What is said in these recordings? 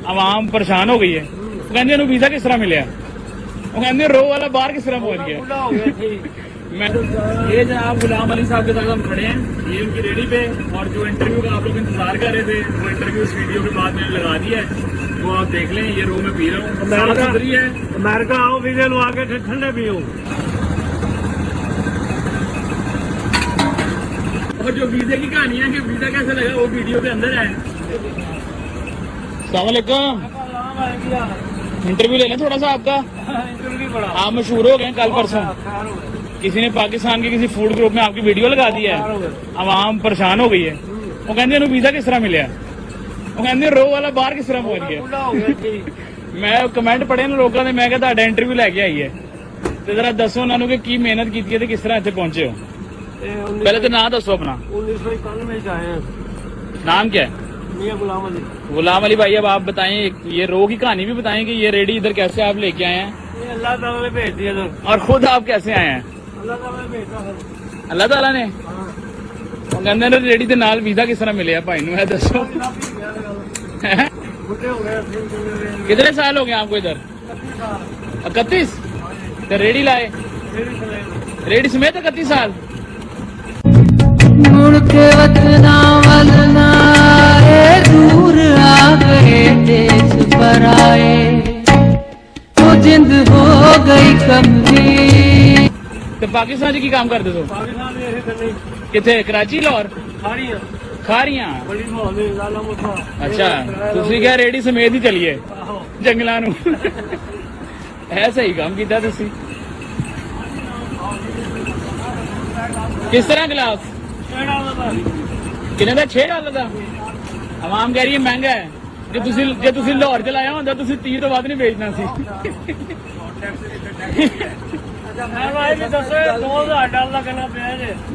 आवाम परेशान हो गई है। वो कहते हैं वीजा किस तरह मिले, वो कहते रो वाला बाहर किस तरह पहुंच गया। मैं ये जनाब गुलाम अली साहब के साथ हम खड़े हैं, ये उनकी रेडी पे, और जो इंटरव्यू का आप लोग इंतजार कर रहे थे वो इंटरव्यू इस वीडियो के बाद मैंने लगा दिया है, वो आप देख लें। ये रो में पी रहा हूँ, साफ सुथरी है। अमेरिका आओ वीजा लगा के ठंडे पियो। और जो वीजे की कहानी है कि वीजा कैसे लगा वो वीडियो के अंदर है। अस्सलाम वालेकुम, इंटरव्यू ले लें थोड़ा सा आपका। आप मशहूर हो गए कल परसों, किसी ने पाकिस्तान के किसी फूड ग्रुप में आपकी वीडियो लगा दी है, आवाम परेशान हो गई है। वो कहते हैं वीजा किस तरह मिले, वो कहते रो वाला बाहर किस तरह पहुंच गया। मैं कमेंट पढ़े ना लोगों ने, मैं कहता इंटरव्यू लैके आई है, तो जरा दसो उन्होंने कि की मेहनत की थी, किस तरह इतने पहुंचे हो। पहले तो नाम दसो अपना। 1991 आए हैं। नाम क्या है? मियां गुलाम अली। गुलाम अली भाई, अब आप बताएं ये रो की कहानी भी बताएं कि ये रेडी इधर कैसे आप लेके आए हैं, ये अल्लाह ताला ने भेज दिया था। और खुद आप कैसे आए हैं? अल्लाह ताला ने भेजा था। अल्लाह ताला ने। कहते हैं रेडी के नाल वीजा किस तरह मिले भाई नू, दसो। कितने साल हो गए आपको इधर? 31। तो रेडी लाए, रेडी समेत 31 साल। मुड़ के वतना वलना दूर आ गए देश पर आए, तो जिंद हो गई कमली। तो पाकिस्तान की काम करते तो पाकिस्तान में ऐसे करने कितने? कराची, लाहौर, खाड़ियां खारियां। बड़ी मोहल्ले लाला मुसा। अच्छा, तुसी क्या रेडी समेत ही चलिए जंगलां नू। है सही काम किया तुसी। किस तरह गिलास किन्ने का? $6 का। आवाम कह रही है महंगा है। जे तुसी लाहौर चलाया होंदा तुसी 30 तो बाद नहीं बेचना सी।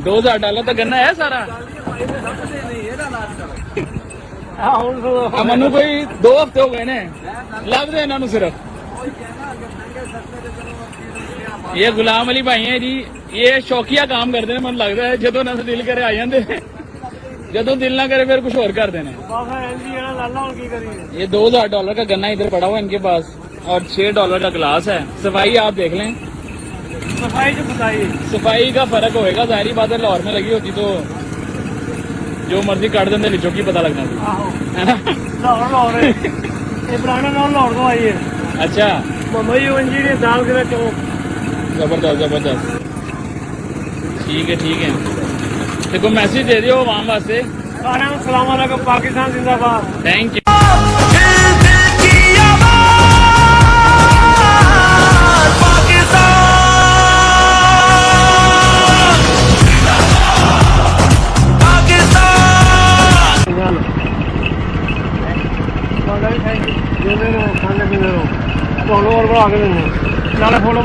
$2000 का गन्ना है सारा। मनु कोई 2 हफ्ते हो गए ने लगते इन्हों सिर्फ। ये गुलाम अली भाई है जी, ये शौकिया काम करते हैं। मन लगता है जो ना दिल करे आ जाते, जो दिल ना करे फिर कुछ और कर देने। ये $2000 का गन्ना इधर पड़ा हुआ इनके पास, और $6 का गिलास है। सफाई आप देख लें, सफाई का फर्क होएगा। जाहिर बात है लाहौर में लगी होती तो जो मर्जी काट देंगे, लिचो की पता लगना है ना। लाहौर को आई है। अच्छा, दाल के चौक। जबरदस्त जबरदस्त। ठीक है। देखो मैसेज दे दियो आवाम वास्ते। सलाम वालेकुम, पाकिस्तान जिंदाबाद। Thank you. खाने पीने और बना के देने, नाले फोटो बना